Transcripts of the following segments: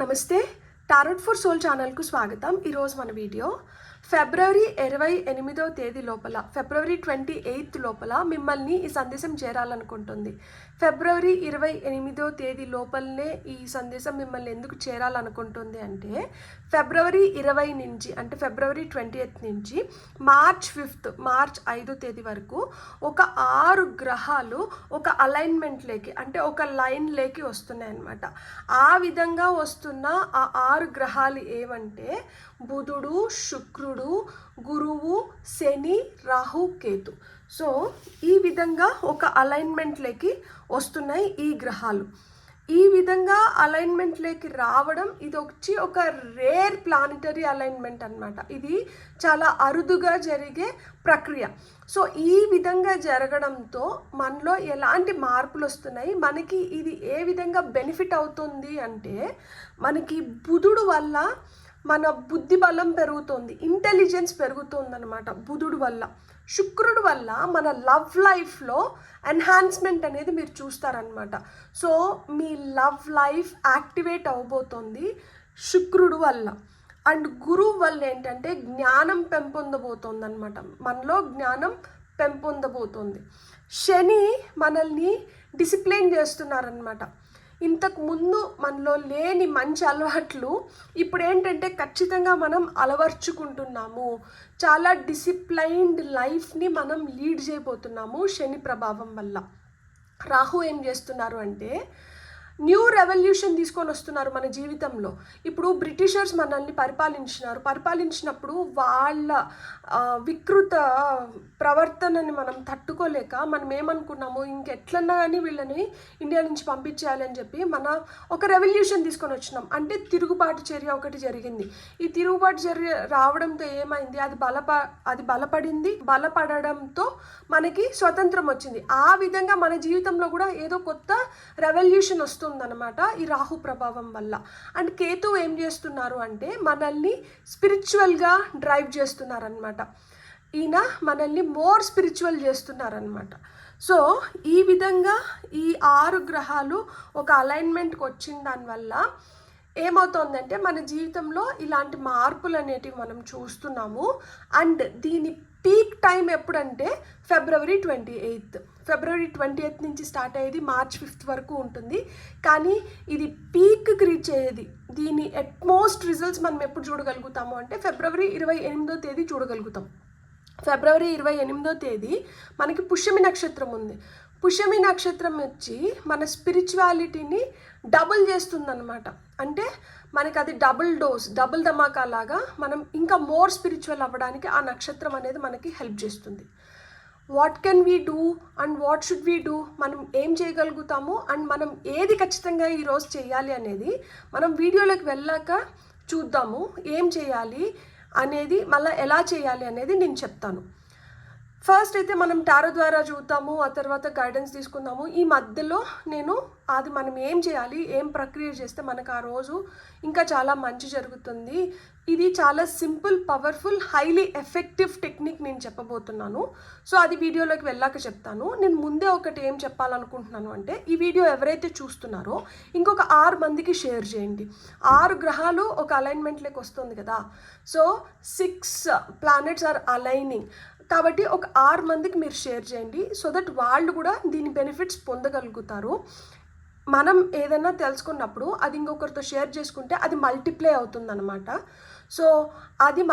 నమస్తే, tarot for soul ఛానల్కు స్వాగతం. ఈరోజు మన వీడియో ఫిబ్రవరి 28వ తేదీ లోపల, ఫిబ్రవరి 28 లోపల మిమ్మల్ని ఈ సందేశం చేరాలనుకుంటుంది. ఫిబ్రవరి 28వ తేదీ లోపలనే ఈ సందేశం మిమ్మల్ని ఎందుకు చేరాలనుకుంటుంది అంటే, ఫిబ్రవరి 20 నుంచి అంటే ఫిబ్రవరి 20th నుంచి మార్చ్ 5వ తేదీ వరకు ఒక 6 గ్రహాలు ఒక అలైన్మెంట్లోకి అంటే ఒక లైన్లోకి వస్తున్నాయి అన్నమాట. ఆ విధంగా వస్తున్న ఆ 6 గ్రహాలు ఏమంటే బుధుడు, శుక్రుడు, గురువు, శని, రాహు, కేతు. సో ఈ విధంగా ఒక అలైన్మెంట్లోకి వస్తున్నాయి ఈ గ్రహాలు. ఈ విధంగా అలైన్మెంట్లోకి రావడం ఇది వచ్చి ఒక రేర్ ప్లానిటరీ అలైన్మెంట్ అన్నమాట. ఇది చాలా అరుదుగా జరిగే ప్రక్రియ. సో ఈ విధంగా జరగడంతో మనలో ఎలాంటి మార్పులు వస్తున్నాయి, మనకి ఇది ఏ విధంగా బెనిఫిట్ అవుతుంది అంటే, మనకి బుధుడు వల్ల మన బుద్ధి బలం పెరుగుతుంది, ఇంటెలిజెన్స్ పెరుగుతుంది అనమాట బుధుడు వల్ల. శుక్రుడు వల్ల మన లవ్ లైఫ్లో ఎన్హాన్స్మెంట్ అనేది మీరు చూస్తారనమాట. సో మీ లవ్ లైఫ్ యాక్టివేట్ అవబోతుంది శుక్రుడు వల్ల. అండ్ గురువు వల్ల ఏంటంటే జ్ఞానం పెంపొందబోతుంది అనమాట, మనలో జ్ఞానం పెంపొందబోతుంది. శని మనల్ని డిసిప్లైన్ చేస్తున్నారనమాట. ఇంతకు ముందు మనలో లేని మంచి అలవాట్లు ఇప్పుడు ఏంటంటే ఖచ్చితంగా మనం అలవర్చుకుంటున్నాము. చాలా డిసిప్లైన్డ్ లైఫ్ని మనం లీడ్ చేయబోతున్నాము శని ప్రభావం వల్ల. రాహు ఏం చేస్తున్నారు అంటే న్యూ రెవల్యూషన్ తీసుకొని వస్తున్నారు మన జీవితంలో. ఇప్పుడు బ్రిటిషర్స్ మనల్ని పరిపాలించినప్పుడు వాళ్ళ వికృత ప్రవర్తనని మనం తట్టుకోలేక మనం ఏమనుకున్నాము, ఇంకెట్లన్నా కానీ వీళ్ళని ఇండియా నుంచి పంపించేయాలి అని చెప్పి ఒక రెవల్యూషన్ తీసుకొని వచ్చినాం. అంటే తిరుగుబాటు చర్య ఒకటి జరిగింది. ఈ తిరుగుబాటు చర్య రావడంతో ఏమైంది, అది బలపడడంతో మనకి స్వతంత్రం వచ్చింది. ఆ విధంగా మన జీవితంలో కూడా ఏదో కొత్త రెవల్యూషన్ వస్తుందన్నమాట ఈ రాహు ప్రభావం వల్ల. అండ్ కేతు ఏం చేస్తున్నారు అంటే మనల్ని స్పిరిచువల్గా డ్రైవ్ చేస్తున్నారనమాట. ఈయన మనల్ని మోర్ స్పిరిచువల్ చేస్తున్నారనమాట. సో ఈ విధంగా ఈ 6 గ్రహాలు ఒక అలైన్మెంట్కి వచ్చిన దానివల్ల ఏమవుతుందంటే మన జీవితంలో ఇలాంటి మార్పులు అనేటివి మనం చూస్తున్నాము. అండ్ దీని పీక్ టైం ఎప్పుడంటే ఫిబ్రవరి 28 నుంచి స్టార్ట్ అయ్యేది మార్చ్ 5 వరకు ఉంటుంది. కానీ ఇది పీక్కి రీచ్ అయ్యేది, దీని అట్మోస్ట్ రిజల్ట్స్ మనం ఎప్పుడు చూడగలుగుతాము అంటే ఫిబ్రవరి 28వ తేదీ చూడగలుగుతాం. ఫిబ్రవరి 28వ తేదీ మనకి పుష్యమి నక్షత్రం ఉంది. పుష్యమి నక్షత్రం వచ్చి మన స్పిరిచువాలిటీని డబుల్ చేస్తుందన్నమాట. అంటే మనకి అది డబుల్ ధమాకా లాగా మనం ఇంకా మోర్ స్పిరిచువల్ అవ్వడానికి ఆ నక్షత్రం అనేది మనకి హెల్ప్ చేస్తుంది. What can we do and what should we do, మనం ఏం చేయగలుగుతాము అండ్ మనం ఏది ఖచ్చితంగా ఈరోజు చేయాలి అనేది మనం వీడియోలోకి వెళ్ళాక చూద్దాము. ఏం చేయాలి అనేది, మళ్ళీ ఎలా చేయాలి అనేది నేను చెప్తాను. ఫస్ట్ అయితే మనం టారో ద్వారా చూద్దాము, ఆ తర్వాత గైడెన్స్ తీసుకుందాము. ఈ మధ్యలో నేను అది మనం ఏం చేయాలి, ఏం ప్రక్రియ చేస్తే మనకు ఆ రోజు ఇంకా చాలా మంచి జరుగుతుంది. ఇది చాలా simple, powerful, highly effective technique నేను చెప్పబోతున్నాను. సో అది వీడియోలోకి వెళ్ళాక చెప్తాను. నేను ముందే ఒకటి ఏం చెప్పాలనుకుంటున్నాను అంటే, ఈ వీడియో ఎవరైతే చూస్తున్నారో ఇంకొక 6 మందికి షేర్ చేయండి. 6 గ్రహాలు ఒక అలైన్మెంట్లోకి వస్తుంది కదా. సో 6 ప్లానెట్స్ ఆర్ అలైనింగ్ కాబట్టి ఒక 6 మందికి మీరు షేర్ చేయండి. సో దట్ వాళ్ళు కూడా దీని బెనిఫిట్స్ పొందగలుగుతారు. మనం ఏదైనా తెలుసుకున్నప్పుడు అది ఇంకొకరితో షేర్ చేసుకుంటే అది మల్టిప్లై అవుతుందన్నమాట. సో అది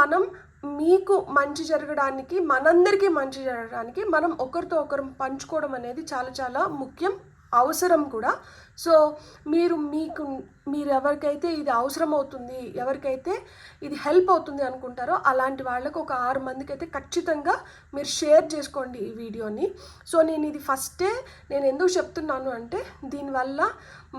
మీకు మంచి జరగడానికి, మనందరికీ మంచి జరగడానికి మనం ఒకరితో ఒకరు పంచుకోవడం అనేది చాలా చాలా ముఖ్యం, అవసరం కూడా. సో మీరు ఎవరికైతే ఇది అవసరం అవుతుంది, ఎవరికైతే ఇది హెల్ప్ అవుతుంది అనుకుంటారో అలాంటి వాళ్ళకు ఒక 6 మందికి అయితే ఖచ్చితంగా మీరు షేర్ చేసుకోండి ఈ వీడియోని. సో నేను ఇది నేను ఎందుకు చెప్తున్నాను అంటే, దీనివల్ల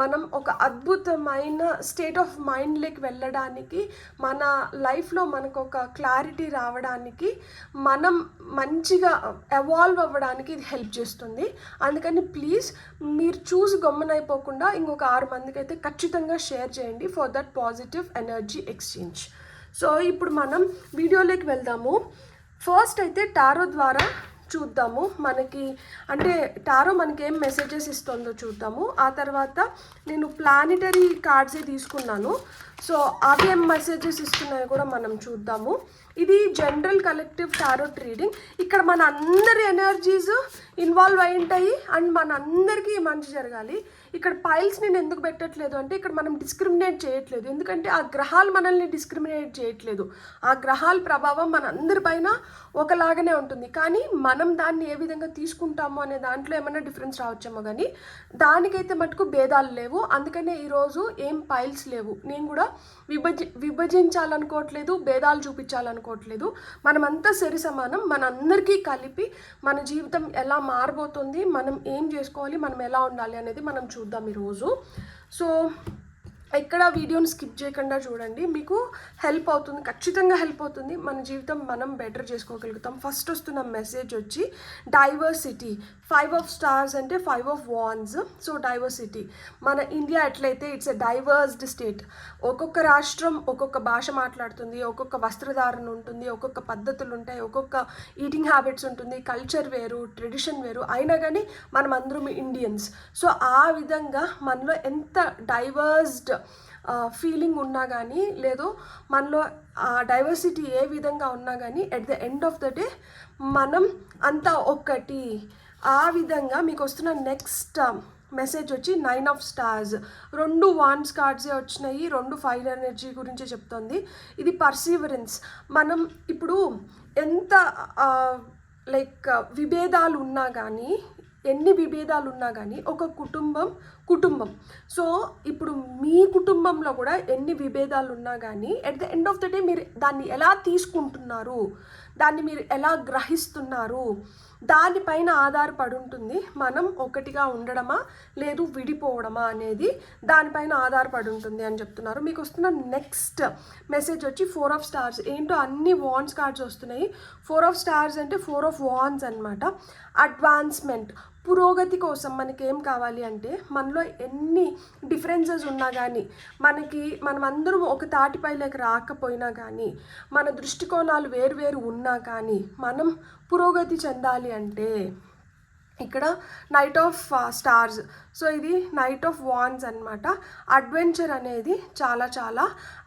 మనం ఒక అద్భుతమైన స్టేట్ ఆఫ్ మైండ్లోకి వెళ్ళడానికి, మన లైఫ్లో మనకు ఒక క్లారిటీ రావడానికి, మనం మంచిగా ఎవాల్వ్ అవ్వడానికి ఇది హెల్ప్ చేస్తుంది. అందుకని ప్లీజ్ మీరు చూసి గమ్మునైపోకుండా ఇంకొక 6 మందికి అయితే ఖచ్చితంగా షేర్ చేయండి for that positive energy exchange. So ఇప్పుడు మనం వీడియోలోకి వెళ్దాము. ఫస్ట్ అయితే టారో ద్వారా చూద్దాము. మనకి అంటే టారో మనకి ఏం మెసేజెస్ ఇస్తుందో చూద్దాము. ఆ తర్వాత నేను ప్లానిటరీ కార్డ్సే తీసుకున్నాను. సో అవి ఏం మెసేజెస్ ఇస్తున్నాయో కూడా మనం చూద్దాము. ఇది జనరల్ కలెక్టివ్ టారోట్ రీడింగ్. ఇక్కడ మన అందరి ఎనర్జీస్ ఇన్వాల్వ్ అయి ఉంటాయి అండ్ మన అందరికీ మంచి జరగాలి. ఇక్కడ పైల్స్ నేను ఎందుకు పెట్టట్లేదు అంటే ఇక్కడ మనం డిస్క్రిమినేట్ చేయట్లేదు, ఎందుకంటే ఆ గ్రహాలు మనల్ని డిస్క్రిమినేట్ చేయట్లేదు. ఆ గ్రహాల ప్రభావం మన అందరిపైన ఒకలాగానే ఉంటుంది, కానీ మనం దాన్ని ఏ విధంగా తీసుకుంటామో అనే దాంట్లో ఏమైనా డిఫరెన్స్ రావచ్చేమో, కానీ దానికైతే మటుకు భేదాలు లేవు. అందుకనే ఈరోజు ఏం పైల్స్ లేవు. నేను కూడా విభజించాలనుకోవట్లేదు, భేదాలు చూపించాలనుకోవట్లేదు. మనమంతా సరి సమానం. మన అందరికీ కలిపి మన జీవితం ఎలా మారబోతుంది, మనం ఏం చేసుకోవాలి, మనం ఎలా ఉండాలి అనేది మనం చూద్దాం ఈరోజు. సో ఎక్కడ వీడియోని స్కిప్ చేయకుండా చూడండి, మీకు హెల్ప్ అవుతుంది, ఖచ్చితంగా హెల్ప్ అవుతుంది. మన జీవితం మనం బెటర్ చేసుకోగలుగుతాం. ఫస్ట్ వస్తున్న మెసేజ్ వచ్చి డైవర్సిటీ. 5 of stars అంటే 5 of wands. సో డైవర్సిటీ, మన ఇండియా ఎట్లయితే ఇట్స్ ఎ డైవర్స్డ్ స్టేట్. ఒక్కొక్క రాష్ట్రం ఒక్కొక్క భాష మాట్లాడుతుంది, ఒక్కొక్క వస్త్రధారణ ఉంటుంది, ఒక్కొక్క పద్ధతులు ఉంటాయి, ఒక్కొక్క ఈటింగ్ హ్యాబిట్స్ ఉంటుంది, కల్చర్ వేరు, ట్రెడిషన్ వేరు, అయినా కానీ మనం అందరం ఇండియన్స్. సో ఆ విధంగా మనలో ఎంత డైవర్స్డ్ ఫీలింగ్ ఉన్నా కానీ, లేదు మనలో డైవర్సిటీ ఏ విధంగా ఉన్నా కానీ, at the end of the day మనం అంతా ఒక్కటి. ఆ విధంగా మీకు వస్తున్న నెక్స్ట్ మెసేజ్ వచ్చి 9 of stars. 2 wands కార్డ్సే వచ్చినాయి, 2 ఫైర్ ఎనర్జీ గురించి చెప్తుంది. ఇది పర్సీవరెన్స్. మనం ఇప్పుడు ఎంత లైక్ విభేదాలు ఉన్నా కానీ, ఎన్ని విభేదాలు ఉన్నా కానీ ఒక కుటుంబం. సో ఇప్పుడు మీ కుటుంబంలో కూడా ఎన్ని విభేదాలు ఉన్నా కానీ at the end of the day మీరు దాన్ని ఎలా తీసుకుంటున్నారు, దాన్ని మీరు ఎలా గ్రహిస్తున్నారు, దానిపైన ఆధారపడి ఉంటుంది. మనం ఒకటిగా ఉండడమా లేదు విడిపోవడమా అనేది దానిపైన ఆధారపడి ఉంటుంది అని చెప్తున్నారు. మీకు వస్తున్న నెక్స్ట్ మెసేజ్ వచ్చి 4 of stars. ఏంటో అన్ని వాండ్స్ కార్డ్స్ వస్తున్నాయి. 4 of stars అంటే 4 of wands అనమాట. అడ్వాన్స్మెంట్, పురోగతి కోసం మనకి ఏం కావాలి అంటే, మనలో ఎన్ని డిఫరెన్సెస్ ఉన్నా కానీ, మనమందరం ఒక తాటిపైలోకి రాకపోయినా కానీ, మన దృష్టికోణాలు వేరు ఉన్నా కానీ, మనం పురోగతి చెందాలి అంటే ఇక్కడ నైట్ ఆఫ్ స్టార్స్. సో ఇది నైట్ ఆఫ్ వాన్స్ అనమాట. అడ్వెంచర్ అనేది చాలా చాలా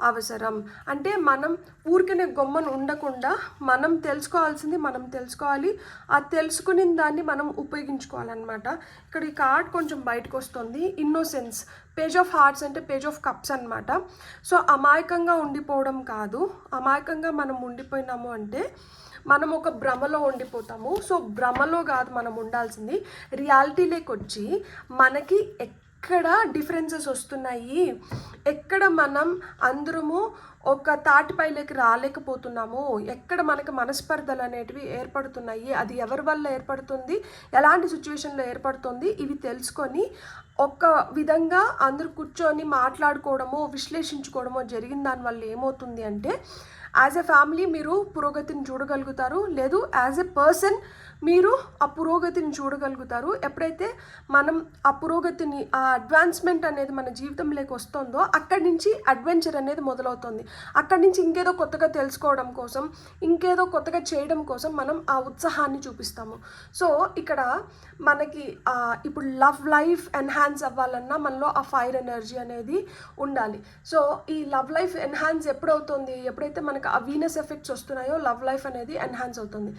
అవసరం. అంటే మనం ఊరికనే గొమ్మను ఉండకుండా మనం తెలుసుకోవాల్సింది మనం తెలుసుకోవాలి, ఆ తెలుసుకుని దాన్ని మనం ఉపయోగించుకోవాలన్నమాట. ఇక్కడ ఈ కార్డ్ కొంచెం బయటకు వస్తుంది. ఇన్నోసెన్స్, పేజ్ ఆఫ్ హార్ట్స్ అంటే పేజ్ ఆఫ్ కప్స్ అనమాట. సో అమాయకంగా ఉండిపోవడం కాదు. అమాయకంగా మనం ఉండిపోయినాము అంటే మనం ఒక భ్రమలో ఉండిపోతాము. సో భ్రమలో కాదు మనం ఉండాల్సింది, రియాలిటీలోకి వచ్చి మనకి ఎక్కడ డిఫరెన్సెస్ వస్తున్నాయి, ఎక్కడ మనం అందరము ఒక తాటిపైలోకి రాలేకపోతున్నాము, ఎక్కడ మనకి మనస్పర్ధలు అనేటివి ఏర్పడుతున్నాయి, అది ఎవరి వల్ల ఏర్పడుతుంది, ఎలాంటి సిచ్యువేషన్లో ఏర్పడుతుంది, ఇవి తెలుసుకొని ఒక విధంగా అందరూ కూర్చొని మాట్లాడుకోవడమో విశ్లేషించుకోవడమో జరిగిన దానివల్ల ఏమవుతుంది అంటే, యాజ్ ఎ ఫ్యామిలీ మీరు పురోగతిని చూడగలుగుతారు, లేదు యాజ్ ఎ పర్సన్ మీరు ఆ పురోగతిని చూడగలుగుతారు. ఎప్పుడైతే మనం ఆ పురోగతిని, ఆ అడ్వాన్స్మెంట్ అనేది మన జీవితంలోకి వస్తుందో, అక్కడి నుంచి అడ్వెంచర్ అనేది మొదలవుతుంది. అక్కడి నుంచి ఇంకేదో కొత్తగా తెలుసుకోవడం కోసం, ఇంకేదో కొత్తగా చేయడం కోసం మనం ఆ ఉత్సాహాన్ని చూపిస్తాము. సో ఇక్కడ మనకి ఇప్పుడు లవ్ లైఫ్ ఎన్హాన్స్ అవ్వాలన్నా మనలో ఆ ఫైర్ ఎనర్జీ అనేది ఉండాలి. సో ఈ లవ్ లైఫ్ ఎన్హాన్స్ ఎప్పుడవుతుంది, ఎప్పుడైతే మనకు ఆ వీనస్ ఎఫెక్ట్స్ వస్తున్నాయో లవ్ లైఫ్ అనేది ఎన్హాన్స్ అవుతుంది.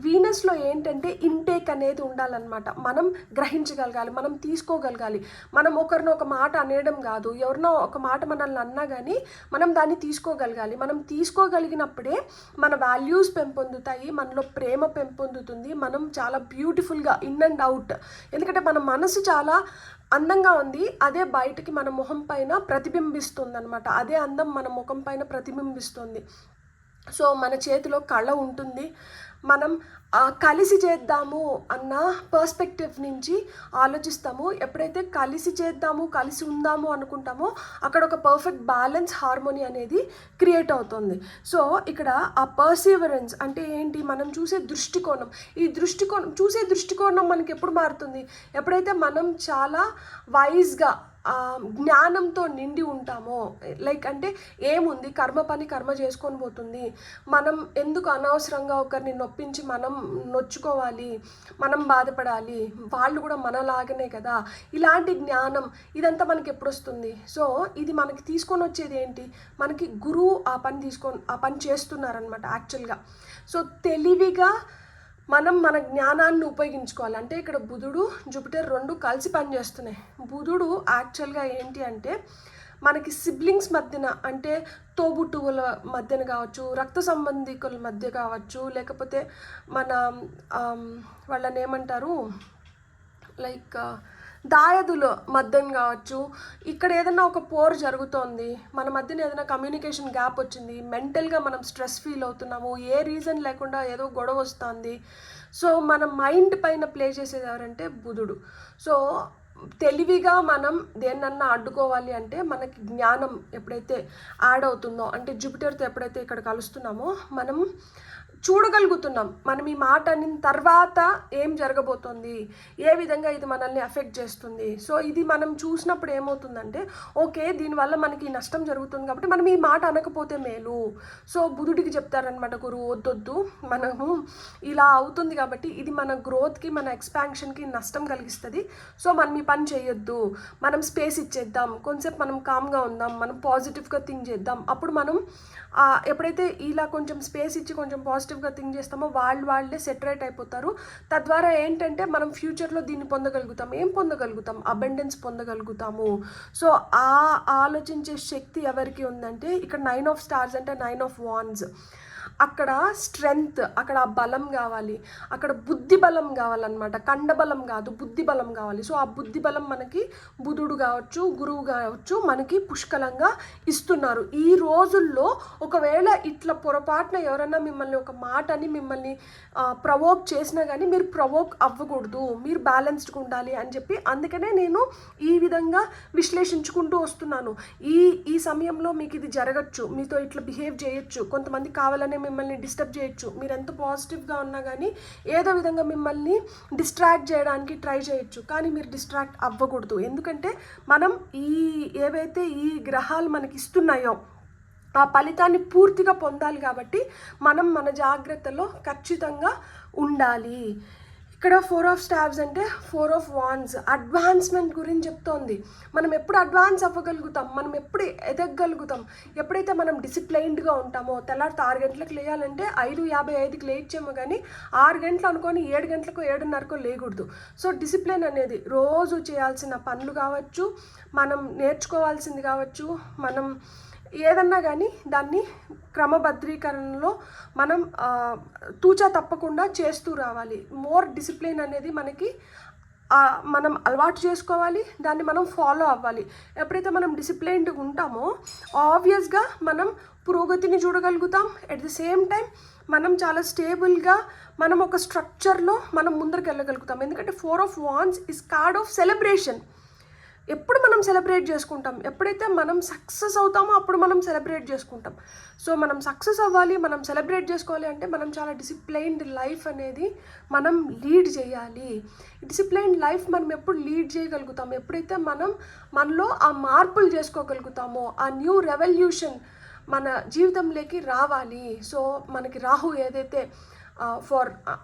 వీనస్లో ఏంటంటే ఇంటేక్ అనేది ఉండాలన్నమాట. మనం గ్రహించగలగాలి, మనం తీసుకోగలగాలి. మనం ఒకరిని ఒక మాట అనేయడం కాదు, ఎవరినో ఒక మాట మనల్ని అన్నా కానీ మనం దాన్ని తీసుకోగలగాలి. మనం తీసుకోగలిగినప్పుడే మన వాల్యూస్ పెంపొందుతాయి, మనలో ప్రేమ పెంపొందుతుంది, మనం చాలా బ్యూటిఫుల్గా ఇన్ అండ్ అవుట్. ఎందుకంటే మన మనసు చాలా అందంగా ఉంది, అదే బయటకి మన ముఖం పైన ప్రతిబింబిస్తుంది అనమాట. అదే అందం మన ముఖం పైన ప్రతిబింబిస్తుంది. సో మన చేతిలో కళ ఉంటుంది. మనం కలిసి చేద్దాము అన్న పర్స్పెక్టివ్ నుంచి ఆలోచిస్తాము. ఎప్పుడైతే కలిసి చేద్దాము, కలిసి ఉందాము అనుకుంటామో అక్కడ ఒక పర్ఫెక్ట్ బ్యాలెన్స్, హార్మోనీ అనేది క్రియేట్ అవుతుంది. సో ఇక్కడ ఆ పర్సీవరెన్స్ అంటే ఏంటి, మనం చూసే దృష్టికోణం. ఈ చూసే దృష్టికోణం మనకి ఎప్పుడు మారుతుంది, ఎప్పుడైతే మనం చాలా వైజ్గా జ్ఞానంతో నిండి ఉంటామో, లైక్ అంటే ఏముంది, కర్మ పని కర్మ చేసుకొని పోతుంది, మనం ఎందుకు అనవసరంగా ఒకరిని నొప్పించి మనం నొచ్చుకోవాలి, మనం బాధపడాలి, వాళ్ళు కూడా మనలాగనే కదా, ఇలాంటి జ్ఞానం ఇదంతా మనకి ఎప్పుడు వస్తుంది? సో ఇది మనకి తీసుకొని వచ్చేది ఏంటి? మనకి గురువు ఆ పని చేస్తున్నారనమాట యాక్చువల్గా. సో తెలివిగా మన జ్ఞానాన్ని ఉపయోగించుకోవాలి. అంటే ఇక్కడ బుధుడు జూపిటర్ రెండు కలిసి పనిచేస్తున్నాయి. బుధుడు యాక్చువల్గా ఏంటి అంటే మనకి సిబ్లింగ్స్ మధ్యన, అంటే తోబుట్టువుల మధ్యన కావచ్చు, రక్త సంబంధికుల మధ్య కావచ్చు, లేకపోతే మన వాళ్ళని ఏమంటారు, లైక్ దాయదుల మధ్యన కావచ్చు, ఇక్కడ ఏదైనా ఒక పోర్ జరుగుతోంది, మన మధ్యన ఏదైనా కమ్యూనికేషన్ గ్యాప్ వచ్చింది, మెంటల్గా మనం స్ట్రెస్ ఫీల్ అవుతున్నాము, ఏ రీజన్ లేకుండా ఏదో గొడవ వస్తుంది. సో మన మైండ్ పైన ప్లే చేసేది ఎవరంటే బుధుడు. సో తెలివిగా మనం దేన్నన్నా అడ్డుకోవాలి అంటే మనకి జ్ఞానం ఎప్పుడైతే యాడ్ అవుతుందో, అంటే జూపిటర్తో ఎప్పుడైతే ఇక్కడ కలుస్తున్నామో మనం చూడగలుగుతున్నాం, మనం ఈ మాట అనిన తర్వాత ఏం జరగబోతోంది, ఏ విధంగా ఇది మనల్ని ఎఫెక్ట్ చేస్తుంది. సో ఇది మనం చూసినప్పుడు ఏమవుతుందంటే ఓకే, దీనివల్ల మనకి నష్టం జరుగుతుంది కాబట్టి మనం ఈ మాట అనకపోతే మేలు. సో బుధుడికి చెప్తారనమాట గురువు, వద్దొద్దు, మనము ఇలా అవుతుంది కాబట్టి ఇది మన గ్రోత్కి, మన ఎక్స్పాన్షన్కి నష్టం కలిగిస్తుంది, సో మనం ఈ పని చేయొద్దు, మనం స్పేస్ ఇచ్చేద్దాం, కొంచెంసేపు మనం కామ్గా ఉందాం, మనం పాజిటివ్గా థింక్ చేద్దాం. అప్పుడు మనం ఎప్పుడైతే ఇలా కొంచెం స్పేస్ ఇచ్చి కొంచెం పాజిటివ్గా థింక్ చేస్తామో వాళ్ళే సెటరేట్ అయిపోతారు. తద్వారా ఏంటంటే మనం ఫ్యూచర్లో దీన్ని పొందగలుగుతాం. ఏం పొందగలుగుతాం? అబెండెన్స్ పొందగలుగుతాము. సో ఆలోచించే శక్తి ఎవరికి ఉందంటే ఇక్కడ 9 ఆఫ్ స్టార్స్ అంటే 9 ఆఫ్ వాండ్స్. అక్కడ స్ట్రెంగ్త్, అక్కడ బలం కావాలి, అక్కడ బుద్ధి బలం కావాలన్నమాట. కండబలం కాదు, బుద్ధి బలం కావాలి. సో ఆ బుద్ధి బలం మనకి బుధుడు కావచ్చు, గురువు కావచ్చు మనకి పుష్కలంగా ఇస్తున్నారు. ఈ రోజుల్లో ఒకవేళ ఇట్లా పొరపాటున ఎవరైనా మిమ్మల్ని ఒక మాటని మిమ్మల్ని ప్రవోక్ చేసినా కానీ మీరు ప్రవోక్ అవ్వకూడదు, మీరు బ్యాలెన్స్డ్గా ఉండాలి అని చెప్పి అందుకనే నేను ఈ విధంగా విశ్లేషించుకుంటూ వస్తున్నాను. ఈ సమయంలో మీకు ఇది జరగచ్చు, మీతో ఇట్లా బిహేవ్ చేయొచ్చు, కొంతమంది కావాలనే మిమ్మల్ని డిస్టర్బ్ చేయొచ్చు, మీరు ఎంత పాజిటివ్గా ఉన్నా కానీ ఏదో విధంగా మిమ్మల్ని డిస్ట్రాక్ట్ చేయడానికి ట్రై చేయొచ్చు, కానీ మీరు డిస్ట్రాక్ట్ అవ్వకూడదు. ఎందుకంటే మనం ఏవైతే ఈ గ్రహాలు మనకి ఇస్తున్నాయో ఆ ఫలితాన్ని పూర్తిగా పొందాలి కాబట్టి మనం మన జాగ్రత్తలో ఖచ్చితంగా ఉండాలి. ఇక్కడ 4 ఆఫ్ స్టార్స్ అంటే 4 ఆఫ్ వాండ్స్ అడ్వాన్స్మెంట్ గురించి చెప్తోంది. మనం ఎప్పుడు అడ్వాన్స్ అవ్వగలుగుతాం, మనం ఎప్పుడు ఎదగగలుగుతాం, ఎప్పుడైతే మనం డిసిప్లైన్డ్గా ఉంటామో. తెల్లారితో 6 గంటలకు లేయాలంటే 5:55కి లేచామో కానీ 6 గంటలు అనుకొని 7 గంటలకు 7:30కో లేకూడదు. సో డిసిప్లిన్ అనేది రోజు చేయాల్సిన పనులు కావచ్చు, మనం నేర్చుకోవాల్సింది కావచ్చు, మనం ఏదన్నా కానీ దాన్ని క్రమబద్ధీకరణలో మనం తూచా తప్పకుండా చేస్తూ రావాలి. మోర్ డిసిప్లిన్ అనేది మనం అలవాటు చేసుకోవాలి, దాన్ని మనం ఫాలో అవ్వాలి. ఎప్పుడైతే మనం డిసిప్లైన్డ్గా ఉంటామో ఆబ్వియస్గా మనం పురోగతిని చూడగలుగుతాం. ఎట్ ది సేమ్ టైం మనం చాలా స్టేబుల్గా మనం ఒక స్ట్రక్చర్లో మనం ముందరికి వెళ్ళగలుగుతాం. ఎందుకంటే 4 of wands is card of celebration. ఎప్పుడు మనం సెలబ్రేట్ చేసుకుంటాం, ఎప్పుడైతే మనం సక్సెస్ అవుతామో అప్పుడు మనం సెలబ్రేట్ చేసుకుంటాం. సో మనం సక్సెస్ అవ్వాలి, మనం సెలబ్రేట్ చేసుకోవాలి అంటే మనం చాలా డిసిప్లైన్డ్ లైఫ్ అనేది మనం లీడ్ చేయాలి. డిసిప్లైన్డ్ లైఫ్ మనం ఎప్పుడు లీడ్ చేయగలుగుతాం, ఎప్పుడైతే మనలో ఆ మార్పులు చేసుకోగలుగుతామో, ఆ న్యూ రెవల్యూషన్ మన జీవితంలోకి రావాలి. సో మనకి రాహు ఏదైతే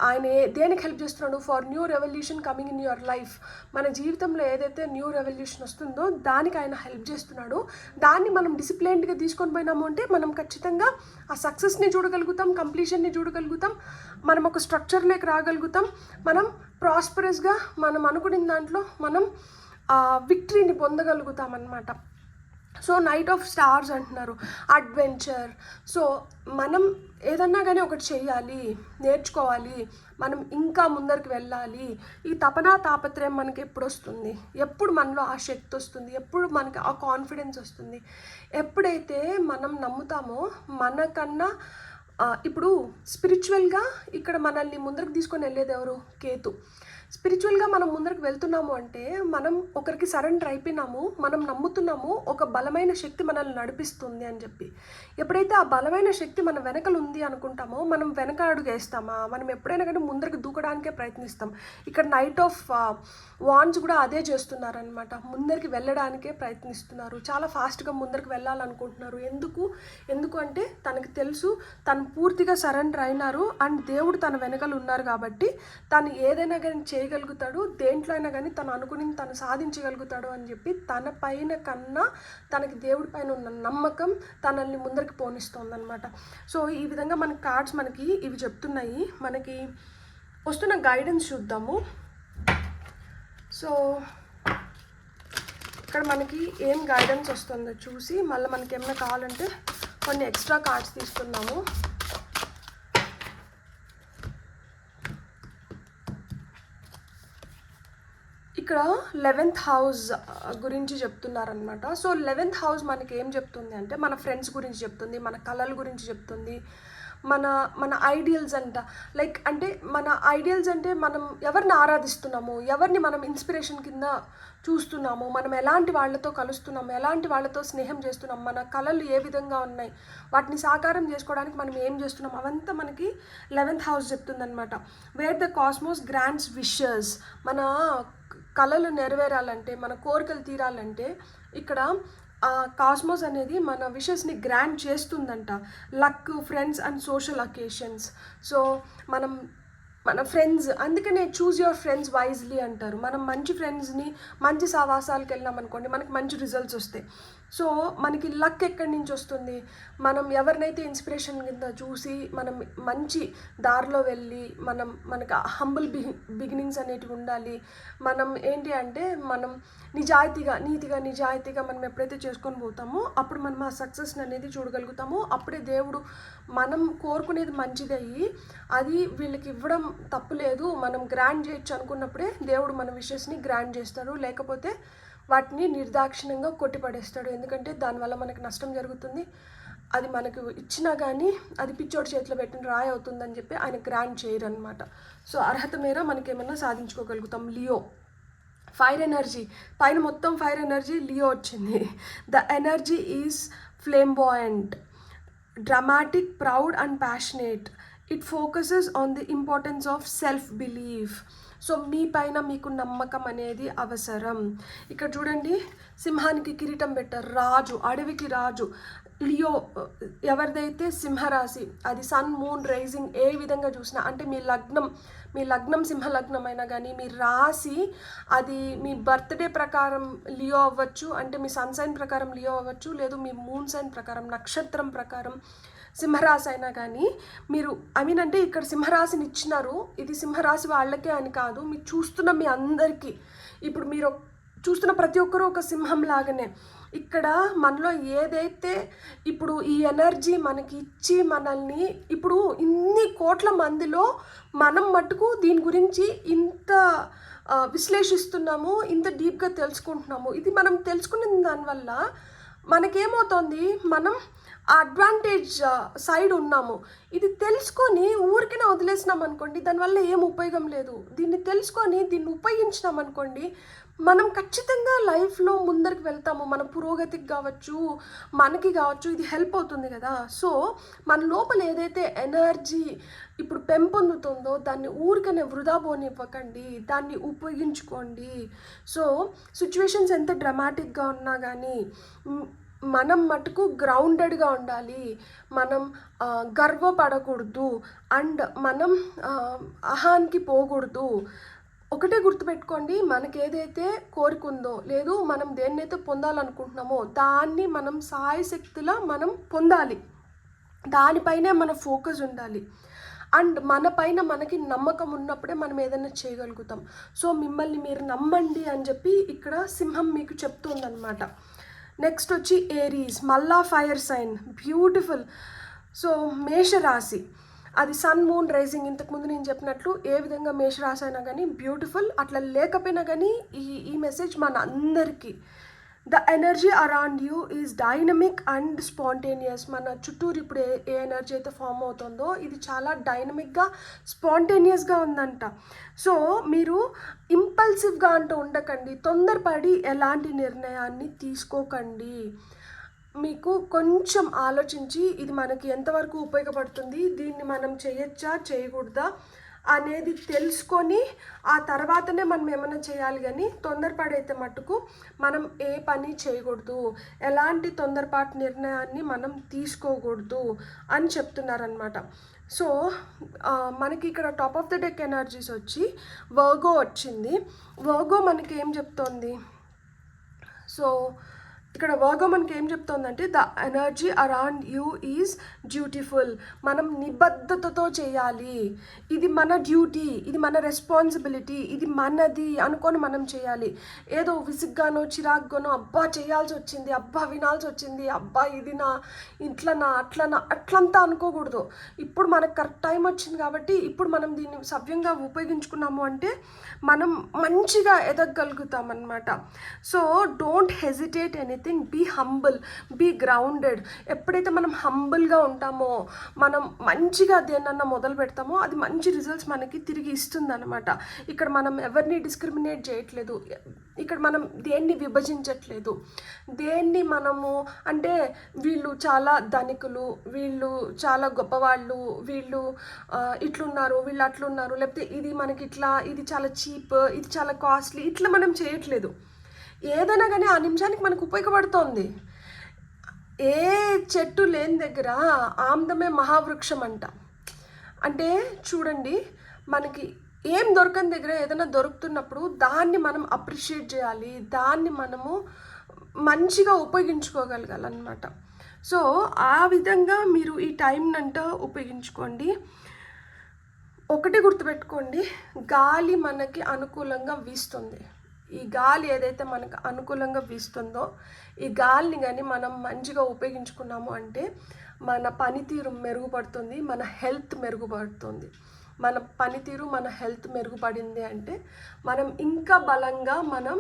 ఆయన దేనికి హెల్ప్ చేస్తున్నాడు, for new revolution coming in your life, మన జీవితంలో ఏదైతే న్యూ రెవల్యూషన్ వస్తుందో దానికి ఆయన హెల్ప్ చేస్తున్నాడు. దాన్ని మనం డిసిప్లైన్డ్గా తీసుకొని పోయినాము అంటే మనం ఖచ్చితంగా ఆ సక్సెస్ని చూడగలుగుతాం, కంప్లీషన్ని చూడగలుగుతాం, మనం ఒక స్ట్రక్చర్లోకి రాగలుగుతాం, మనం ప్రాస్పరస్గా మనం అనుకున్న దాంట్లో మనం విక్టరీని పొందగలుగుతాం అన్నమాట. సో నైట్ ఆఫ్ స్టార్స్ అంటున్నారు అడ్వెంచర్. సో మనం ఏదన్నా కానీ ఒకటి చేయాలి, నేర్చుకోవాలి, మనం ఇంకా ముందరికి వెళ్ళాలి. ఈ తాపత్రయం మనకి ఎప్పుడు వస్తుంది, ఎప్పుడు మనలో ఆ శక్తి వస్తుంది, ఎప్పుడు మనకి ఆ కాన్ఫిడెన్స్ వస్తుంది, ఎప్పుడైతే మనం నమ్ముతామో మనకన్నా. ఇప్పుడు స్పిరిచువల్గా ఇక్కడ మనల్ని ముందరికి తీసుకొని వెళ్ళేది ఎవరు? కేతు. స్పిరిచువల్గా మనం ముందరికి వెళ్తున్నాము అంటే మనం ఒకరికి సరెండర్ అయిపోయినాము, మనం నమ్ముతున్నాము ఒక బలమైన శక్తి మనల్ని నడిపిస్తుంది అని చెప్పి. ఎప్పుడైతే ఆ బలమైన శక్తి మన వెనకలు ఉంది అనుకుంటామో మనం వెనక అడుగు వేస్తామా, మనం ఎప్పుడైనా కానీ ముందరికి దూకడానికే ప్రయత్నిస్తాం. ఇక్కడ నైట్ ఆఫ్ వాన్స్ కూడా అదే చేస్తున్నారనమాట, ముందరికి వెళ్ళడానికే ప్రయత్నిస్తున్నారు, చాలా ఫాస్ట్గా ముందరికి వెళ్ళాలనుకుంటున్నారు. ఎందుకు అంటే తనకు తెలుసు తను పూర్తిగా సరెండర్ అయినారు అండ్ దేవుడు తన వెనకలు ఉన్నారు కాబట్టి తను ఏదైనా కానీ చేయగలుగుతాడు, దేంట్లో అయినా కానీ తను అనుకుని తను సాధించగలుగుతాడు అని చెప్పి తన పైన కన్నా తనకి దేవుడి పైన ఉన్న నమ్మకం తనల్ని ముందరికి పోనిస్తుంది అనమాట. సో ఈ విధంగా మన కార్డ్స్ మనకి ఇవి చెప్తున్నాయి. మనకి వస్తున్న గైడెన్స్ చూద్దాము. సో ఇక్కడ మనకి ఏం గైడెన్స్ వస్తుందో చూసి మళ్ళీ మనకి ఏమైనా కావాలంటే కొన్ని ఎక్స్ట్రా కార్డ్స్ తీసుకున్నాము. ఇక్కడ 11th హౌస్ గురించి చెప్తున్నారనమాట. సో 11th హౌస్ మనకి ఏం చెప్తుంది అంటే మన ఫ్రెండ్స్ గురించి చెప్తుంది, మన కళల గురించి చెప్తుంది, మన ఐడియల్స్ అంట. లైక్ అంటే మన ఐడియల్స్ అంటే మనం ఎవరిని ఆరాధిస్తున్నాము, ఎవరిని మనం ఇన్స్పిరేషన్ కింద చూస్తున్నాము, మనం ఎలాంటి వాళ్ళతో కలుస్తున్నాము, ఎలాంటి వాళ్ళతో స్నేహం చేస్తున్నాం, మన కళలు ఏ విధంగా ఉన్నాయి, వాటిని సాకారం చేసుకోవడానికి మనం ఏం చేస్తున్నాం, అవంతా మనకి 11th హౌస్ చెప్తుందనమాట. Where the cosmos grants wishes, మన కళలు నెరవేరాలంటే, మన కోరికలు తీరాలంటే ఇక్కడ కాస్మోస్ అనేది మన విషెస్ని గ్రాంట్ చేస్తుందంట. Luck, friends and social occasions. So మన ఫ్రెండ్స్, అందుకనే చూజ్ యువర్ ఫ్రెండ్స్ వైజ్లీ అంటారు. మనం మంచి ఫ్రెండ్స్ని మంచి సావాసాలకు వెళ్ళినాం అనుకోండి మనకి మంచి రిజల్ట్స్ వస్తాయి. సో మనకి లక్ ఎక్కడి నుంచి వస్తుంది, మనం ఎవరినైతే ఇన్స్పిరేషన్ కింద చూసి మనం మంచి దారిలో వెళ్ళి మనకు హంబుల్ బిగినింగ్స్ అనేటివి ఉండాలి. మనం ఏంటి అంటే మనం నిజాయితీగా మనం ఎప్పుడైతే చేసుకొని పోతామో అప్పుడు మనం ఆ సక్సెస్ అనేది చూడగలుగుతామో. అప్పుడే దేవుడు మనం కోరుకునేది మంచిదయ్యి అది వీళ్ళకి ఇవ్వడం తప్పులేదు, మనం గ్రాండ్ చేయొచ్చు అనుకున్నప్పుడే దేవుడు మన విషెస్ని గ్రాండ్ చేస్తాడు. లేకపోతే వాటిని నిర్దాక్షిణ్యంగా కొట్టిపడేస్తాడు. ఎందుకంటే దానివల్ల మనకి నష్టం జరుగుతుంది. అది మనకు ఇచ్చినా కానీ అది పిచ్చోడి చేతిలో పెట్టిన రాయి అవుతుందని చెప్పి ఆయన గ్రాండ్ చేయరు అనమాట. సో అర్హత మేర మనకేమన్నా సాధించుకోగలుగుతాం. లియో ఫైర్ ఎనర్జీ, పైన మొత్తం ఫైర్ ఎనర్జీ, లియో వచ్చింది. The energy is flamboyant, dramatic, proud and passionate. It focuses on the importance of self belief. So మీ పైన మీకు నమ్మకం అనేది అవసరం. ఇక్కడ చూడండి, సింహానికి కిరీటం పెట్టారు, రాజు, అడవికి రాజు. లియో ఎవరిదైతే సింహరాశి, అది సన్, మూన్, రైజింగ్ ఏ విధంగా చూసినా అంటే మీ లగ్నం సింహ లగ్నం అయినా కానీ మీ రాశి అది మీ బర్త్డే ప్రకారం లియో అవ్వచ్చు, అంటే మీ సన్ సైన్ ప్రకారం లియో అవ్వచ్చు, లేదు మీ మూన్ సైన్ ప్రకారం నక్షత్రం ప్రకారం సింహరాశి అయినా కానీ మీరు అంటే ఇక్కడ సింహరాశిని ఇచ్చినారు, ఇది సింహరాశి వాళ్ళకే అని కాదు, మీరు చూస్తున్న మీ అందరికీ, ఇప్పుడు మీరు చూస్తున్న ప్రతి ఒక్కరూ ఒక సింహం లాగానే. ఇక్కడ మనలో ఏదైతే ఇప్పుడు ఈ ఎనర్జీ మనకి ఇచ్చి మనల్ని ఇప్పుడు ఇన్ని కోట్ల మందిలో మనం మట్టుకు దీని గురించి ఇంత విశ్లేషిస్తున్నాము, ఇంత డీప్గా తెలుసుకుంటున్నాము. ఇది మనం తెలుసుకున్న దానివల్ల మనకేమవుతుంది, మనం అడ్వాంటేజ్ సైడ్ ఉన్నాము. ఇది తెలుసుకొని ఊరికైనా వదిలేసినాం అనుకోండి, దానివల్ల ఏం ఉపయోగం లేదు. దీన్ని తెలుసుకొని దీన్ని ఉపయోగించినాం అనుకోండి, మనం ఖచ్చితంగా లైఫ్లో ముందరికి వెళ్తాము. మన పురోగతికి కావచ్చు, మనకి కావచ్చు, ఇది హెల్ప్ అవుతుంది కదా. సో మన లోపల ఏదైతే ఎనర్జీ ఇప్పుడు పెంపొందుతుందో దాన్ని ఊరికనే వృధా పోనివ్వకండి, దాన్ని ఉపయోగించుకోండి. సో సిచ్యువేషన్స్ ఎంత డ్రామాటిక్గా ఉన్నా కానీ మనం మటుకు గ్రౌండెడ్గా ఉండాలి, మనం గర్వపడకూడదు అండ్ మనం అహానికి పోకూడదు. ఒకటే గుర్తుపెట్టుకోండి, మనకి ఏదైతే కోరికుందో లేదు మనం దేన్నైతే పొందాలనుకుంటున్నామో దాన్ని మనం సాయశక్తిలా మనం పొందాలి, దానిపైనే మన ఫోకస్ ఉండాలి. అండ్ మన పైన మనకి నమ్మకం ఉన్నప్పుడే మనం ఏదైనా చేయగలుగుతాం. సో మిమ్మల్ని మీరు నమ్మండి అని చెప్పి ఇక్కడ సింహం మీకు చెప్తుందన్నమాట. నెక్స్ట్ వచ్చి ఏరీస్, మళ్ళా ఫైర్ సైన్, బ్యూటిఫుల్. సో మేషరాశి, అది సన్, మూన్, రైజింగ్. ఇంతకుముందు నేను చెప్పినట్లు ఏ విధంగా మేషరాశి అయినా కానీ బ్యూటిఫుల్. అట్లా లేకపోయినా కానీ ఈ మెసేజ్ మన అందరికీ the energy around you is dynamic and spontaneous. మన చుట్టూరు ఇప్పుడు ఏ ఎనర్జీ అయితే ఫామ్ అవుతుందో ఇది చాలా డైనమిక్గా స్పాంటేనియస్గా ఉందంట. సో మీరు ఇంపల్సివ్గా అంటూ ఉండకండి, తొందరపడి ఎలాంటి నిర్ణయాన్ని తీసుకోకండి. మీకు కొంచెం ఆలోచించి ఇది మనకి ఎంతవరకు ఉపయోగపడుతుంది, దీన్ని మనం చేయొచ్చా చేయకూడదా అనేది తెలుసుకొని ఆ తర్వాతనే మనం ఏమైనా చేయాలి. కానీ తొందరపడైతే మటుకు మనం ఏ పని చేయకూడదు, ఎలాంటి తొందరపాటు నిర్ణయాన్ని మనం తీసుకోకూడదు అని చెప్తున్నారనమాట. సో మనకి ఇక్కడ top of the deck energies వచ్చి వర్గో వచ్చింది. వర్గో మనకి ఏం చెప్తోంది? సో ఇక్కడ వర్గో మనకి ఏం చెప్తోందంటే the energy around you is dutiful. మనం నిబద్ధతతో చేయాలి, ఇది మన డ్యూటీ, ఇది మన రెస్పాన్సిబిలిటీ, ఇది మనది అనుకొని మనం చేయాలి. ఏదో విసిగ్గానో చిరాగ్గానో అబ్బా చేయాల్సి వచ్చింది, అబ్బా వినాల్సి వచ్చింది, అబ్బా ఇది నా ఇట్లనా అట్లంతా అనుకోకూడదు. ఇప్పుడు మనకు కరెక్ట్ టైం వచ్చింది కాబట్టి ఇప్పుడు మనం దీన్ని సవ్యంగా ఉపయోగించుకున్నాము అంటే మనం మంచిగా ఎదగగలుగుతాం అన్నమాట. So don't hesitate anything, be humble, be grounded. ఎప్పుడైతే మనం హంబుల్గా ఉంటామో, మనం మంచిగా దేన్నన్నా మొదలు పెడతామో అది మంచి రిజల్ట్స్ మనకి తిరిగి ఇస్తుంది అనమాట. ఇక్కడ మనం ఎవరిని డిస్క్రిమినేట్ చేయట్లేదు, ఇక్కడ మనం దేన్ని విభజించట్లేదు, దేన్ని మనము అంటే వీళ్ళు చాలా ధనికులు, వీళ్ళు చాలా గొప్పవాళ్ళు, వీళ్ళు ఇట్లున్నారు, వీళ్ళు అట్లున్నారు, లేకపోతే ఇది మనకి ఇట్లా, ఇది చాలా చీప్, ఇది చాలా కాస్ట్లీ, ఇట్లా మనం చేయట్లేదు. ఏదైనా కానీ ఆ నిమిషానికి మనకు ఉపయోగపడుతోంది. ఏ చెట్టు లేని దగ్గర ఆమ్దమే మహావృక్షం అంట. అంటే చూడండి, మనకి ఏం దొరకని దగ్గర ఏదైనా దొరుకుతున్నప్పుడు దాన్ని మనం అప్రిషియేట్ చేయాలి, దాన్ని మనము మంచిగా ఉపయోగించుకోగలగాలన్నమాట. సో ఆ విధంగా మీరు ఈ టైంనంతా ఉపయోగించుకోండి. ఒకటి గుర్తుపెట్టుకోండి, గాలి మనకి అనుకూలంగా వీస్తుంది. ఈ గాలి ఏదైతే మనకు అనుకూలంగా వీస్తుందో ఈ గాలిని కానీ మనం మంచిగా ఉపయోగించుకున్నాము అంటే మన పనితీరు మెరుగుపడుతుంది, మన హెల్త్ మెరుగుపడుతుంది. మన పనితీరు, మన హెల్త్ మెరుగుపడింది అంటే మనం ఇంకా బలంగా మనం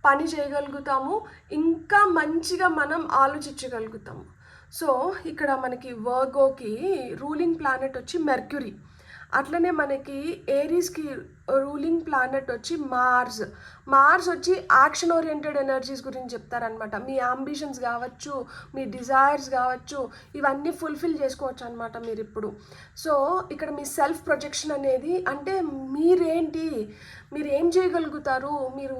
పని చేయగలుగుతాము, ఇంకా మంచిగా మనం ఆలోచించగలుగుతాము. సో ఇక్కడ మనకి వర్గోకి రూలింగ్ ప్లానెట్ వచ్చి మెర్క్యూరీ, అట్లనే మనకి ఏరీస్కి రూలింగ్ ప్లానెట్ వచ్చి మార్స్ వచ్చి యాక్షన్ ఓరియంటెడ్ ఎనర్జీస్ గురించి చెప్తారనమాట. మీ అంబిషన్స్ కావచ్చు, మీ డిజైర్స్ కావచ్చు, ఇవన్నీ ఫుల్ఫిల్ చేసుకోవచ్చు అనమాట మీరు ఇప్పుడు. సో ఇక్కడ మీ సెల్ఫ్ ప్రొజెక్షన్ అనేది అంటే మీరేంటి, మీరు ఏం చేయగలుగుతారు, మీరు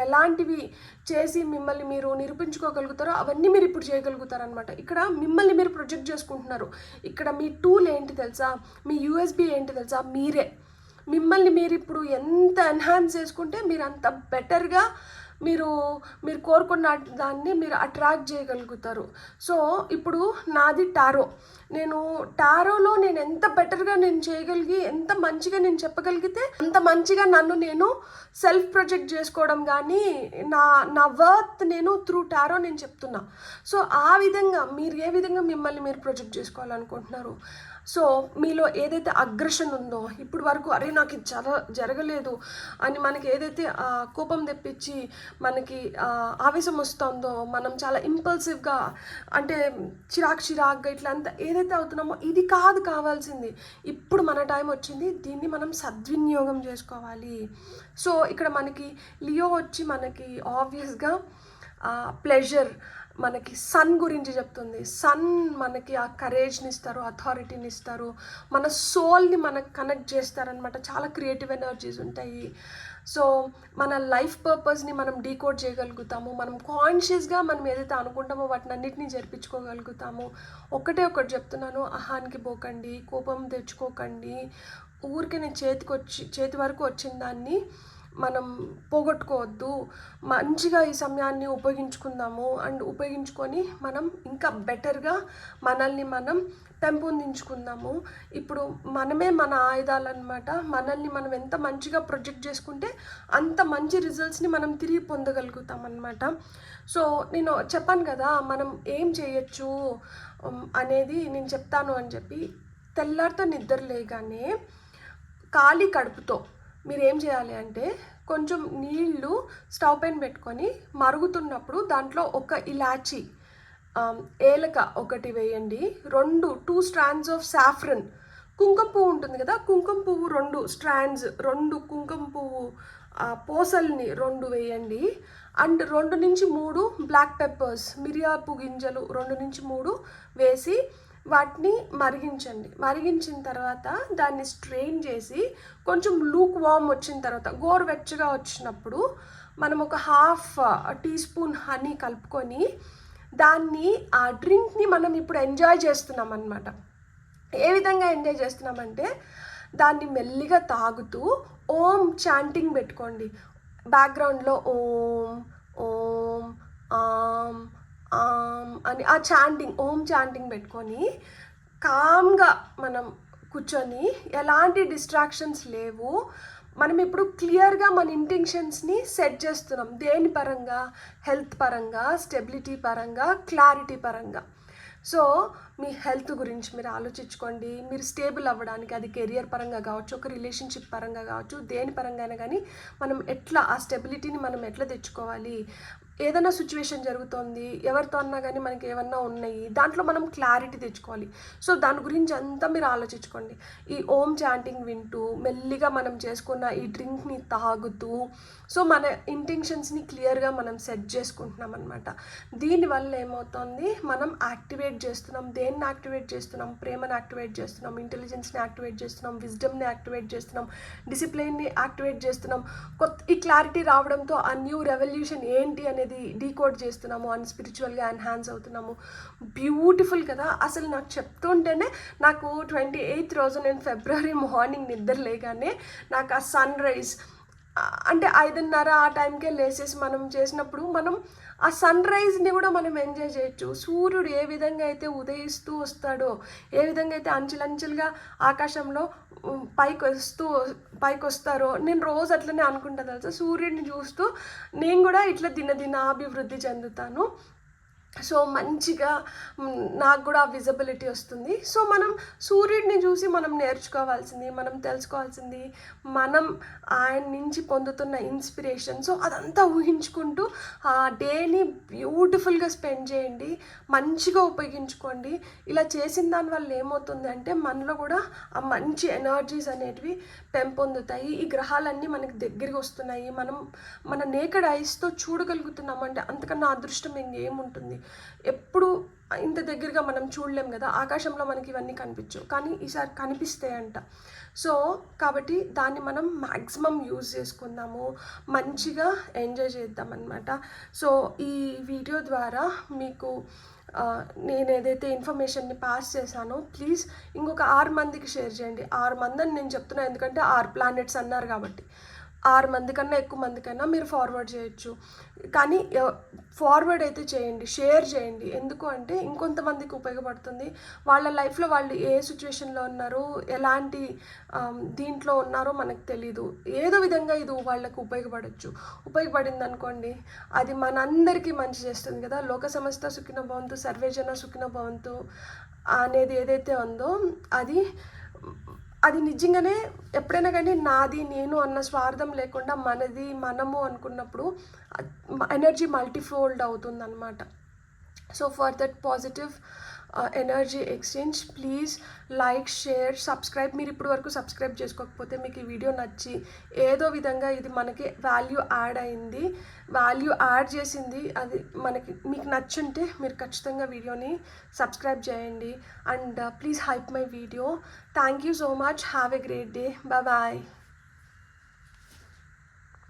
ఎలాంటివి చేసి మిమ్మల్ని మీరు నిరూపించుకోగలుగుతారో అవన్నీ మీరు ఇప్పుడు చేయగలుగుతారనమాట. ఇక్కడ మిమ్మల్ని మీరు ప్రొజెక్ట్ చేసుకుంటున్నారు. ఇక్కడ మీ టూల్ ఏంటి తెలుసా, మీ యూఎస్బి ఏంటి తెలుసా, మీరే. మిమ్మల్ని మీరు ఇప్పుడు ఎంత ఎన్హాన్స్ చేసుకుంటే మీరు అంత బెటర్గా మీరు కోరుకున్న దాన్ని మీరు అట్రాక్ట్ చేయగలుగుతారు. సో ఇప్పుడు నాది టారో, నేను టారోలో నేను ఎంత బెటర్గా నేను చేయగలిగి, ఎంత మంచిగా నేను చెప్పగలిగితే అంత మంచిగా నన్ను నేను సెల్ఫ్ ప్రొజెక్ట్ చేసుకోవడం కానీ నా వర్త్ నేను త్రూ టారో నేను చెప్తున్నా. సో ఆ విధంగా మీరు ఏ విధంగా మిమ్మల్ని మీరు ప్రొజెక్ట్ చేసుకోవాలనుకుంటున్నారు. సో మీలో ఏదైతే అగ్రెషన్ ఉందో, ఇప్పుడు వరకు అరే నాకు ఇది జరగలేదు అని మనకి ఏదైతే కోపం తెప్పించి మనకి ఆవేశం వస్తుందో, మనం చాలా ఇంపల్సివ్గా అంటే చిరాగ్గా ఇట్లా అంతా ఏదైతే అవుతున్నామో ఇది కాదు కావాల్సింది. ఇప్పుడు మన టైం వచ్చింది, దీన్ని మనం సద్వినియోగం చేసుకోవాలి. సో ఇక్కడ మనకి లియో వచ్చి మనకి ఆబ్వియస్గా ప్లెజర్, మనకి సన్ గురించి చెప్తుంది. సన్ మనకి ఆ కరేజ్ని ఇస్తారు, అథారిటీని ఇస్తారు, మన సోల్ని మనకు కనెక్ట్ చేస్తారనమాట. చాలా క్రియేటివ్ ఎనర్జీస్ ఉంటాయి. సో మన లైఫ్ పర్పస్ని మనం డీకోడ్ చేయగలుగుతాము. మనం కాన్షియస్గా మనం ఏదైతే అనుకుంటామో వాటిని అన్నిటినీ జరిపించుకోగలుగుతాము. ఒకటి చెప్తున్నాను, అహానికి పోకండి, కోపం తెచ్చుకోకండి. ఊరికే నేను చేతి వరకు వచ్చిన దాన్ని మనం పోగొట్టుకోవద్దు. మంచిగా ఈ సమయాన్ని ఉపయోగించుకుందాము అండ్ ఉపయోగించుకొని మనం ఇంకా బెటర్గా మనల్ని మనం పెంపొందించుకుందాము. ఇప్పుడు మనమే మన ఆయుధాలన్నమాట. మనల్ని మనం ఎంత మంచిగా ప్రొజెక్ట్ చేసుకుంటే అంత మంచి రిజల్ట్స్ని మనం తిరిగి పొందగలుగుతాం అన్నమాట. సో నేను చెప్పాను కదా మనం ఏం చేయొచ్చు అనేది నేను చెప్తాను అని చెప్పి. తెల్లారితో నిద్ర లేగానే ఖాళీ కడుపుతో మీరు ఏం చేయాలి అంటే కొంచెం నీళ్ళు స్టవ్ పైన పెట్టుకొని మరుగుతున్నప్పుడు దాంట్లో ఒక ఇలాచి, ఏలక ఒకటి వేయండి, 2 స్ట్రాండ్స్ ఆఫ్ సాఫ్రన్, కుంకుమ పువ్వు ఉంటుంది కదా, కుంకుమ పువ్వు 2 స్ట్రాండ్స్, 2 కుంకుమ పువ్వు పూసల్ని 2 వేయండి. అండ్ 2 నుంచి 3 బ్లాక్ పెప్పర్స్, మిరియాపు గింజలు 2 నుంచి 3 వేసి వాటిని మరిగించండి. మరిగించిన తర్వాత దాన్ని స్ట్రెయిన్ చేసి కొంచెం లూక్ వామ్ వచ్చిన తర్వాత, గోరువెచ్చగా వచ్చినప్పుడు మనం ఒక 1/2 టీ స్పూన్ హనీ కలుపుకొని దాన్ని, ఆ డ్రింక్ని మనం ఇప్పుడు ఎంజాయ్ చేస్తున్నాం అన్నమాట. ఏ విధంగా ఎంజాయ్ చేస్తున్నామంటే దాన్ని మెల్లిగా తాగుతూ ఓం చాంటింగ్ పెట్టుకోండి. బ్యాక్గ్రౌండ్లో ఓం ఓం ఆమ్ ఆమ్ అని ఆ చాంటింగ్, ఓం చాంటింగ్ పెట్టుకొని కామ్గా మనం కూర్చొని, ఎలాంటి డిస్ట్రాక్షన్స్ లేవు, మనం ఇప్పుడు క్లియర్గా మన ఇంటెన్షన్స్ని సెట్ చేస్తున్నాం. దేని పరంగా? హెల్త్ పరంగా, స్టెబిలిటీ పరంగా, క్లారిటీ పరంగా. సో మీ హెల్త్ గురించి మీరు ఆలోచించుకోండి. మీరు స్టేబుల్ అవ్వడానికి, అది కెరియర్ పరంగా కావచ్చు, ఒక రిలేషన్షిప్ పరంగా కావచ్చు, దేని పరంగా అయినా కానీ మనం ఎట్లా ఆ స్టెబిలిటీని మనం ఎట్లా తెచ్చుకోవాలి. ఏదైనా సిచ్యువేషన్ జరుగుతోంది, ఎవరితో అన్నా కానీ మనకి ఏమన్నా ఉన్నాయి, దాంట్లో మనం క్లారిటీ తెచ్చుకోవాలి. సో దాని గురించి అంతా మీరు ఆలోచించుకోండి. ఈ ఓం చాంటింగ్ వింటూ మెల్లిగా మనం చేసుకున్న ఈ డ్రింక్ని తాగుతూ, సో మన ఇంటెన్షన్స్ని క్లియర్గా మనం సెట్ చేసుకుంటున్నాం అనమాట. దీనివల్ల ఏమవుతుంది, మనం యాక్టివేట్ చేస్తున్నాం. దేన్ని యాక్టివేట్ చేస్తున్నాం? ప్రేమను యాక్టివేట్ చేస్తున్నాం, ఇంటెలిజెన్స్ని యాక్టివేట్ చేస్తున్నాం, విజ్డమ్ని యాక్టివేట్ చేస్తున్నాం, డిసిప్లిన్ని యాక్టివేట్ చేస్తున్నాం. ఈ క్లారిటీ రావడంతో ఆ న్యూ రెవల్యూషన్ ఏంటి అనేది డీకోడ్ చేస్తున్నాము, అండ్ స్పిరిచువల్గా ఎన్హాన్స్ అవుతున్నాము. బ్యూటిఫుల్ కదా. అసలు నాకు చెప్తుంటేనే నాకు 28th రోజు నేను ఫిబ్రవరి మార్నింగ్ నిద్ర లేగానే నాకు ఆ సన్ రైజ్ అంటే 5:30 ఆ టైంకే లేసేసి మనం చేసినప్పుడు మనం ఆ సన్ రైజ్ని కూడా మనం ఎంజాయ్ చేయొచ్చు. సూర్యుడు ఏ విధంగా అయితే ఉదయిస్తూ వస్తాడో, ఏ విధంగా అయితే అంచులంచులుగా ఆకాశంలో పైకి వస్తారో, నేను రోజు అట్లనే అనుకుంటాను తెలుసా. సూర్యుడిని చూస్తూ నేను కూడా ఇట్లా దినాభివృద్ధి చెందుతాను. సో మంచిగా నాకు కూడా విజిబిలిటీ వస్తుంది. సో మనం సూర్యుడిని చూసి మనం నేర్చుకోవాల్సింది, మనం తెలుసుకోవాల్సింది, మనం ఆయన నుంచి పొందుతున్న ఇన్స్పిరేషన్. సో అదంతా ఊహించుకుంటూ ఆ డేని బ్యూటిఫుల్గా స్పెండ్ చేయండి, మంచిగా ఉపయోగించుకోండి. ఇలా చేసిన దానివల్ల ఏమవుతుంది అంటే మనలో కూడా ఆ మంచి ఎనర్జీస్ అనేటివి పెంపొందుతాయి. ఈ గ్రహాలన్నీ మనకి దగ్గరికి వస్తున్నాయి, మనం మన నేకెడ్ ఐస్తో చూడగలుగుతున్నాం అంటే అంతకన్నా అదృష్టం ఇంకేముంటుంది. ఎప్పుడు ఇంత దగ్గరగా మనం చూడలేం కదా, ఆకాశంలో మనకి ఇవన్నీ కనిపించవు, కానీ ఈసారి కనిపిస్తాయంట. సో కాబట్టి దాన్ని మనం మ్యాక్సిమం యూజ్ చేసుకుందాము, మంచిగా ఎంజాయ్ చేద్దాం అన్నమాట. సో ఈ వీడియో ద్వారా మీకు నేను ఏదైతే ఇన్ఫర్మేషన్ని పాస్ చేశానో ప్లీజ్ ఇంకొక 6 మందికి షేర్ చేయండి. 6 మంది అని నేను చెప్తున్నాను ఎందుకంటే 6 ప్లానెట్స్ అన్నారు కాబట్టి. 6 మంది కన్నా ఎక్కువ మందికైనా మీరు ఫార్వర్డ్ చేయొచ్చు, కానీ ఫార్వర్డ్ అయితే చేయండి, షేర్ చేయండి. ఎందుకు అంటే ఇంకొంతమందికి ఉపయోగపడుతుంది. వాళ్ళ లైఫ్లో వాళ్ళు ఏ సిచ్యువేషన్లో ఉన్నారో, ఎలాంటి దీంట్లో ఉన్నారో మనకు తెలీదు. ఏదో విధంగా ఇది వాళ్ళకు ఉపయోగపడింది అనుకోండి, అది మనందరికీ మంచి చేస్తుంది కదా. లోక సమస్త సుఖినో భవంతు, సర్వేజన సుఖినో భవంతు అనేది ఏదైతే ఉందో అది నిజంగానే ఎప్పుడైనా కానీ నాది నేను అన్న స్వార్థం లేకుండా మనది మనము అనుకున్నప్పుడు ఎనర్జీ మల్టీఫోల్డ్ అవుతుంది అన్నమాట. So for that positive energy exchange please like, share, subscribe. మీరు ఇప్పటి వరకు సబ్స్క్రైబ్ చేసుకోకపోతే మీకు ఈ వీడియో నచ్చి ఏదో విధంగా ఇది మనకి వాల్యూ యాడ్ చేసింది, అది మీకు నచ్చుంటే మీరు ఖచ్చితంగా వీడియోని సబ్స్క్రైబ్ చేయండి. And please hype my video. Thank you so much. Have a great day. Bye.